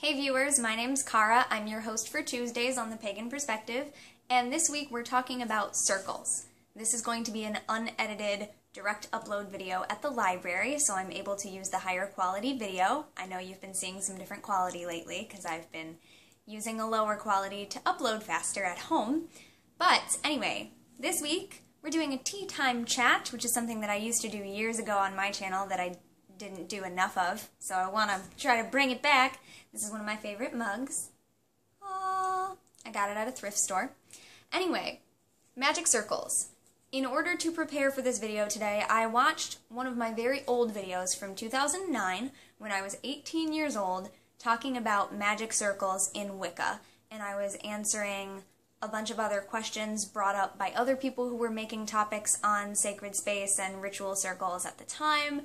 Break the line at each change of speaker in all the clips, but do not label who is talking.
Hey viewers, my name's Kara. I'm your host for Tuesdays on the Pagan Perspective, and this week we're talking about circles. This is going to be an unedited direct upload video at the library, so I'm able to use the higher quality video. I know you've been seeing some different quality lately because I've been using a lower quality to upload faster at home. But anyway, this week we're doing a tea time chat, which is something that I used to do years ago on my channel that I didn't do enough of, so I want to try to bring it back. This is one of my favorite mugs. Aww, I got it at a thrift store. Anyway, magic circles. In order to prepare for this video today, I watched one of my very old videos from 2009 when I was 18 years old talking about magic circles in Wicca, and I was answering a bunch of other questions brought up by other people who were making topics on sacred space and ritual circles at the time,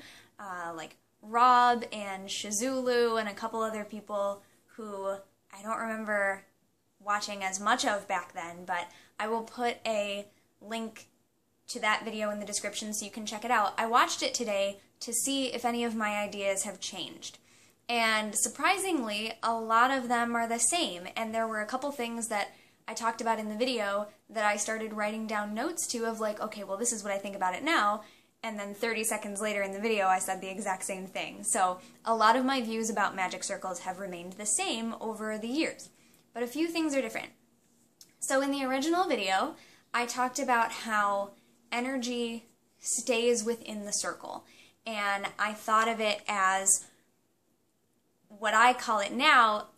like Rob and Shazulu and a couple other people who I don't remember watching as much of back then, but I will put a link to that video in the description so you can check it out. I watched it today to see if any of my ideas have changed. And surprisingly, a lot of them are the same, and there were a couple things that I talked about in the video that I started writing down notes to of like, okay, well this is what I think about it now, and then 30 seconds later in the video I said the exact same thing. So a lot of my views about magic circles have remained the same over the years, but a few things are different. So in the original video, I talked about how energy stays within the circle, and I thought of it as what I call it now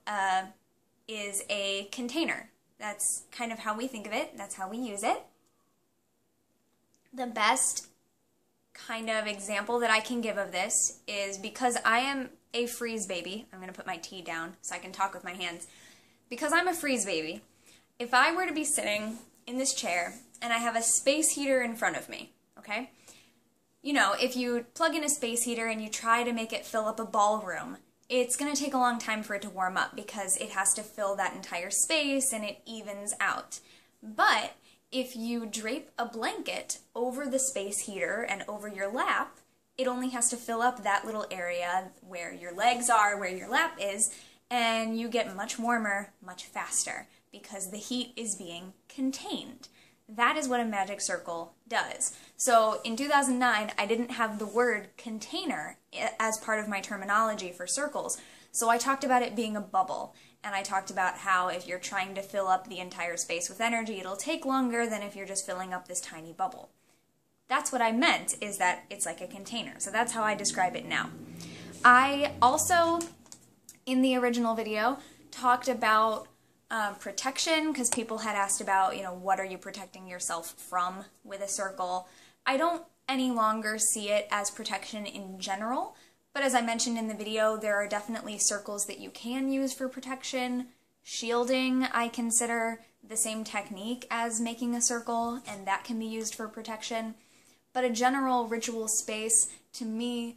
is a container. That's kind of how we think of it. That's how we use it. The best kind of example that I can give of this is because I am a freeze baby. I'm going to put my tea down so I can talk with my hands. Because I'm a freeze baby, if I were to be sitting in this chair and I have a space heater in front of me, okay? You know, if you plug in a space heater and you try to make it fill up a ballroom, it's going to take a long time for it to warm up because it has to fill that entire space and it evens out. But if you drape a blanket over the space heater and over your lap, it only has to fill up that little area where your legs are, where your lap is, and you get much warmer much faster because the heat is being contained. That is what a magic circle does. So in 2009, I didn't have the word container as part of my terminology for circles, so I talked about it being a bubble, and I talked about how if you're trying to fill up the entire space with energy, it'll take longer than if you're just filling up this tiny bubble. That's what I meant, is that it's like a container, so that's how I describe it now. I also, in the original video, talked about protection, because people had asked about, you know, what are you protecting yourself from with a circle. I don't any longer see it as protection in general, but as I mentioned in the video, there are definitely circles that you can use for protection. Shielding, I consider the same technique as making a circle, and that can be used for protection. But a general ritual space, to me,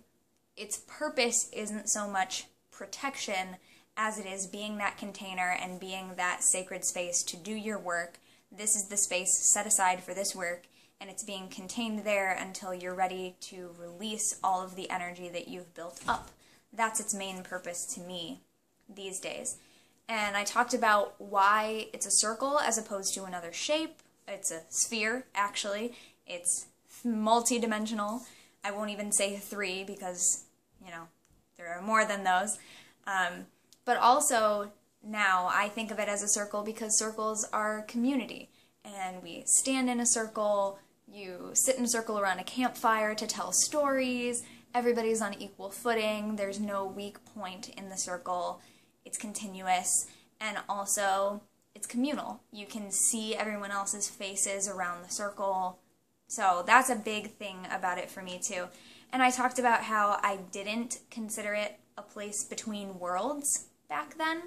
its purpose isn't so much protection as it is being that container and being that sacred space to do your work. This is the space set aside for this work, and it's being contained there until you're ready to release all of the energy that you've built up. That's its main purpose to me these days. And I talked about why it's a circle as opposed to another shape. It's a sphere, actually. It's multi-dimensional. I won't even say 3 because, you know, there are more than those. But also, now I think of it as a circle because circles are community. And we stand in a circle, you sit in a circle around a campfire to tell stories, everybody's on equal footing, there's no weak point in the circle, it's continuous, and also it's communal. You can see everyone else's faces around the circle, so that's a big thing about it for me too. And I talked about how I didn't consider it a place between worlds back then,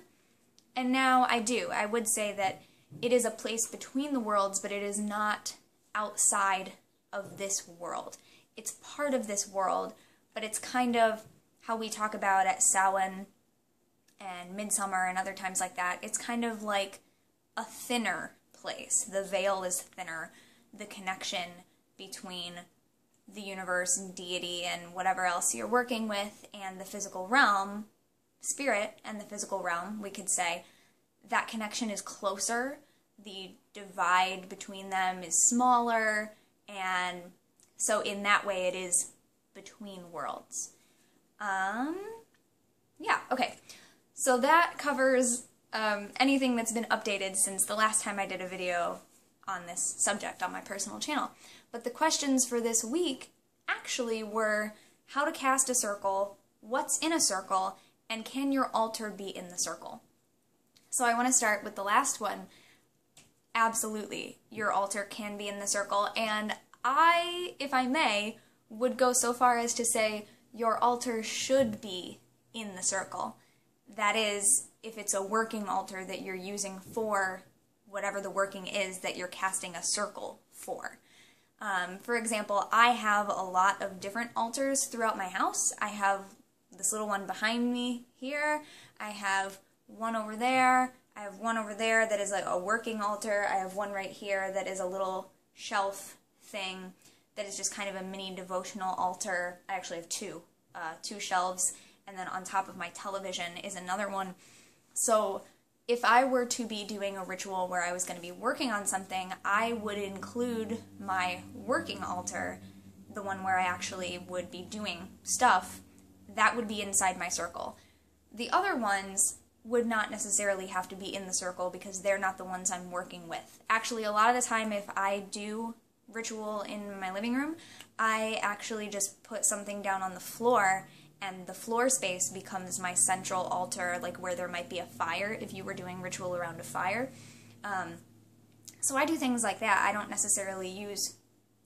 and now I do. I would say that it is a place between the worlds, but it is not outside of this world. It's part of this world, but it's kind of how we talk about at Samhain and Midsummer and other times like that. It's kind of like a thinner place. The veil is thinner. The connection between the universe and deity and whatever else you're working with and the physical realm spirit and the physical realm, we could say, that connection is closer, the divide between them is smaller, and so in that way it is between worlds. Yeah, okay. So that covers anything that's been updated since the last time I did a video on this subject on my personal channel. But the questions for this week actually were how to cast a circle, what's in a circle, and can your altar be in the circle? So I want to start with the last one. Absolutely, your altar can be in the circle, and I, if I may, would go so far as to say your altar should be in the circle. That is, if it's a working altar that you're using for whatever the working is that you're casting a circle for. For example, I have a lot of different altars throughout my house. I have this little one behind me here. I have one over there. I have one over there that is like a working altar. I have one right here that is a little shelf thing that is just kind of a mini devotional altar. I actually have two shelves, and then on top of my television is another one. So if I were to be doing a ritual where I was going to be working on something, I would include my working altar, the one where I actually would be doing stuff, that would be inside my circle. The other ones would not necessarily have to be in the circle because they're not the ones I'm working with. Actually, a lot of the time if I do ritual in my living room, I actually just put something down on the floor, and the floor space becomes my central altar, like where there might be a fire if you were doing ritual around a fire. So I do things like that. I don't necessarily use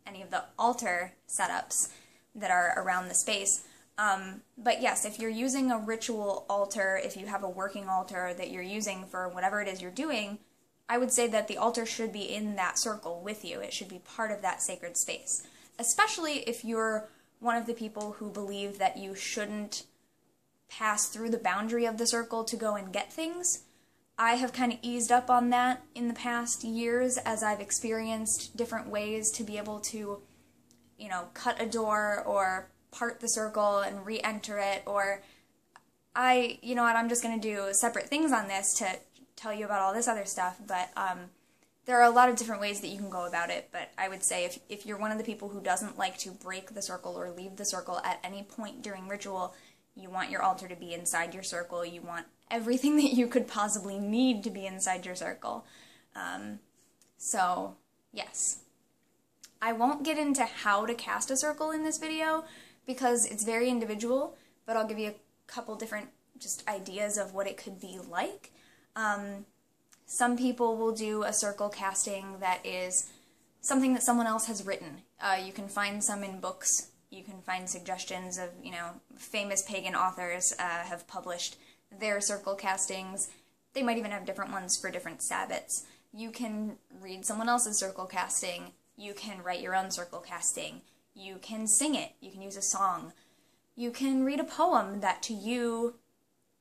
any of the altar setups that are around the space. But yes, if you're using a ritual altar, if you have a working altar that you're using for whatever it is you're doing, I would say that the altar should be in that circle with you. It should be part of that sacred space. Especially if you're one of the people who believe that you shouldn't pass through the boundary of the circle to go and get things. I have kind of eased up on that in the past years as I've experienced different ways to be able to, you know, cut a door or part the circle and re-enter it, or you know what, I'm just going to do separate things on this to tell you about all this other stuff, but there are a lot of different ways that you can go about it, but I would say if you're one of the people who doesn't like to break the circle or leave the circle at any point during ritual, you want your altar to be inside your circle, you want everything that you could possibly need to be inside your circle. So, yes. I won't get into how to cast a circle in this video because it's very individual, but I'll give you a couple different just ideas of what it could be like. Some people will do a circle casting that is something that someone else has written. You can find some in books. You can find suggestions of, you know, famous pagan authors have published their circle castings. They might even have different ones for different Sabbats. You can read someone else's circle casting. You can write your own circle casting. You can sing it. You can use a song. You can read a poem that to you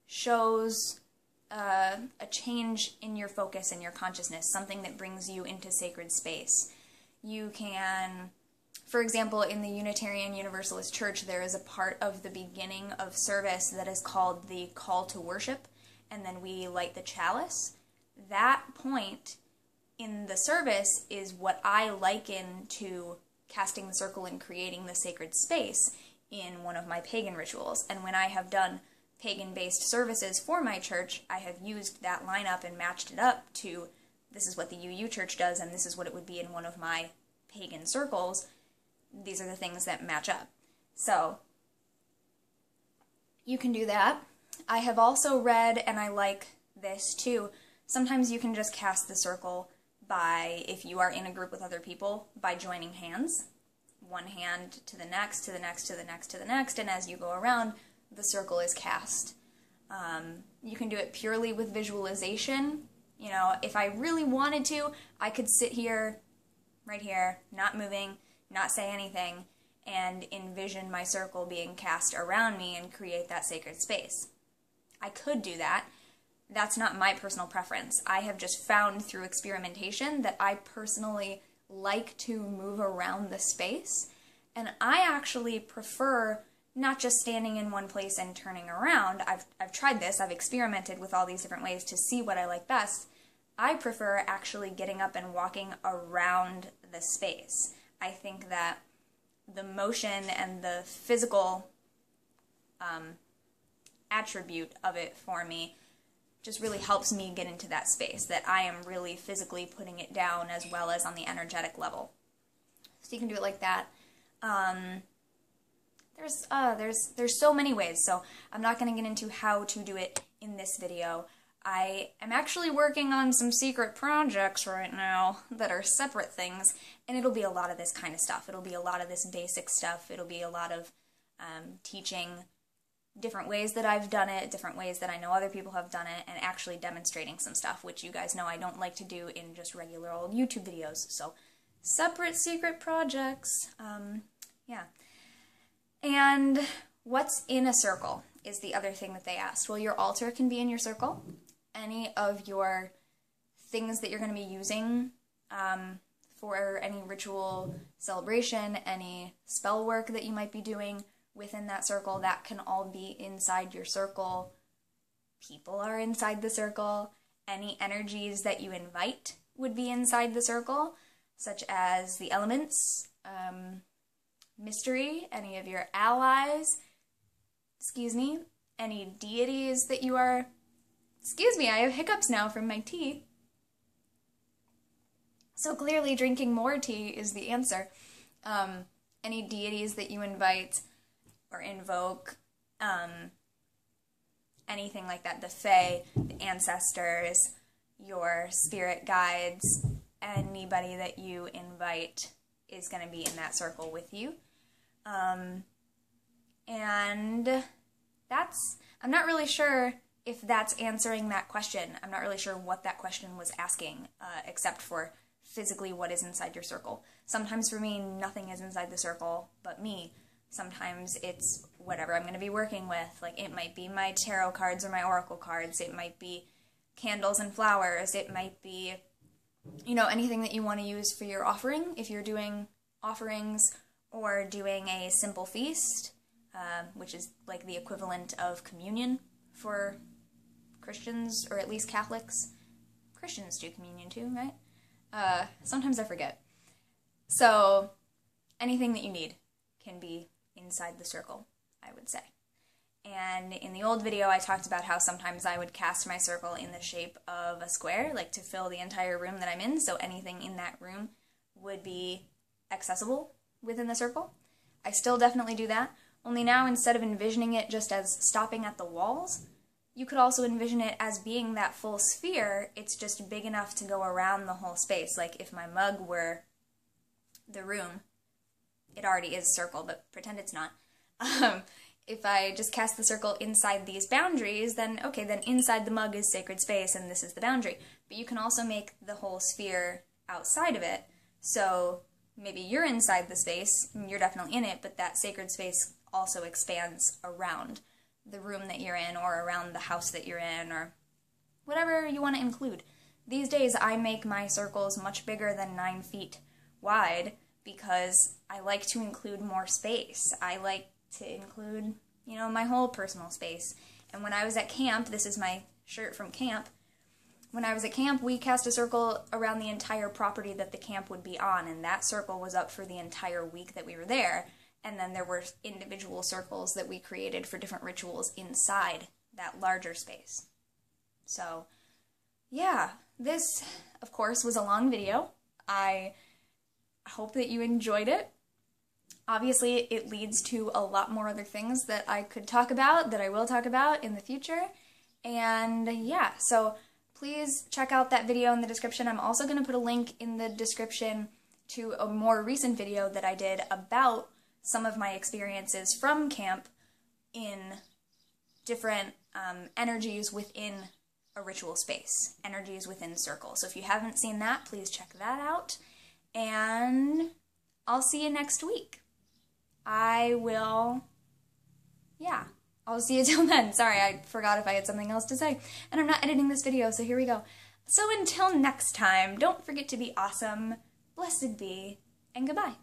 shows a change in your focus and your consciousness, something that brings you into sacred space. You can, for example, in the Unitarian Universalist Church, there is a part of the beginning of service that is called the call to worship, and then we light the chalice. That point in the service is what I liken to casting the circle and creating the sacred space in one of my pagan rituals. And when I have done pagan-based services for my church, I have used that lineup and matched it up to this is what the UU church does and this is what it would be in one of my pagan circles. These are the things that match up. So you can do that. I have also read, and I like this too, sometimes you can just cast the circle by, if you are in a group with other people, by joining hands. One hand to the next, to the next, to the next, to the next, and as you go around, the circle is cast. You can do it purely with visualization. You know, if I really wanted to, I could sit here, right here, not moving, not say anything, and envision my circle being cast around me and create that sacred space. I could do that. That's not my personal preference. I have just found through experimentation that I personally like to move around the space, and I actually prefer not just standing in one place and turning around. I've tried this, I've experimented with all these different ways to see what I like best. I prefer actually getting up and walking around the space. I think that the motion and the physical attribute of it for me just really helps me get into that space, that I am really physically putting it down as well as on the energetic level. So you can do it like that. There's so many ways, so I'm not going to get into how to do it in this video. I am actually working on some secret projects right now that are separate things, and it'll be a lot of this kind of stuff. It'll be a lot of this basic stuff. It'll be a lot of teaching different ways that I've done it, different ways that I know other people have done it, and actually demonstrating some stuff, which you guys know I don't like to do in just regular old YouTube videos. So, separate secret projects. Yeah. And what's in a circle is the other thing that they asked. Well, your altar can be in your circle. Any of your things that you're going to be using for any ritual celebration, any spell work that you might be doing within that circle, that can all be inside your circle. People are inside the circle. Any energies that you invite would be inside the circle, such as the elements, mystery, any of your allies, any deities that you are... I have hiccups now from my tea. So clearly drinking more tea is the answer. Any deities that you invite or invoke, anything like that, the Fae, the ancestors, your spirit guides, anybody that you invite is going to be in that circle with you. And I'm not really sure if that's answering that question. I'm not really sure what that question was asking, except for physically what is inside your circle. Sometimes for me, nothing is inside the circle but me. Sometimes it's whatever I'm going to be working with. Like, it might be my tarot cards or my oracle cards. It might be candles and flowers. It might be, anything that you want to use for your offering, if you're doing offerings or doing a simple feast, which is like the equivalent of communion for Christians, or at least Catholics. Christians do communion too, right? Sometimes I forget. So, anything that you need can be inside the circle, I would say. And in the old video, I talked about how sometimes I would cast my circle in the shape of a square, like to fill the entire room that I'm in, so anything in that room would be accessible within the circle. I still definitely do that, only now instead of envisioning it just as stopping at the walls, you could also envision it as being that full sphere. It's just big enough to go around the whole space. Like if my mug were the room, it already is a circle, but pretend it's not. If I just cast the circle inside these boundaries, then okay, then inside the mug is sacred space and this is the boundary. But you can also make the whole sphere outside of it. So maybe you're inside the space, and you're definitely in it, but that sacred space also expands around the room that you're in, or around the house that you're in, or whatever you want to include. These days, I make my circles much bigger than 9 feet wide because I like to include more space. I like to include, my whole personal space. And when I was at camp, this is my shirt from camp, when I was at camp, we cast a circle around the entire property that the camp would be on, and that circle was up for the entire week that we were there. And then there were individual circles that we created for different rituals inside that larger space. So, yeah, this, of course, was a long video. I hope that you enjoyed it. Obviously, it leads to a lot more other things that I could talk about, that I will talk about in the future. And yeah, so please check out that video in the description. I'm also going to put a link in the description to a more recent video that I did about some of my experiences from camp in different energies within a ritual space, energies within circles. So if you haven't seen that, please check that out, and I'll see you next week. I'll see you till then. Sorry, I forgot if I had something else to say, and I'm not editing this video, so here we go. So until next time, don't forget to be awesome, blessed be, and goodbye.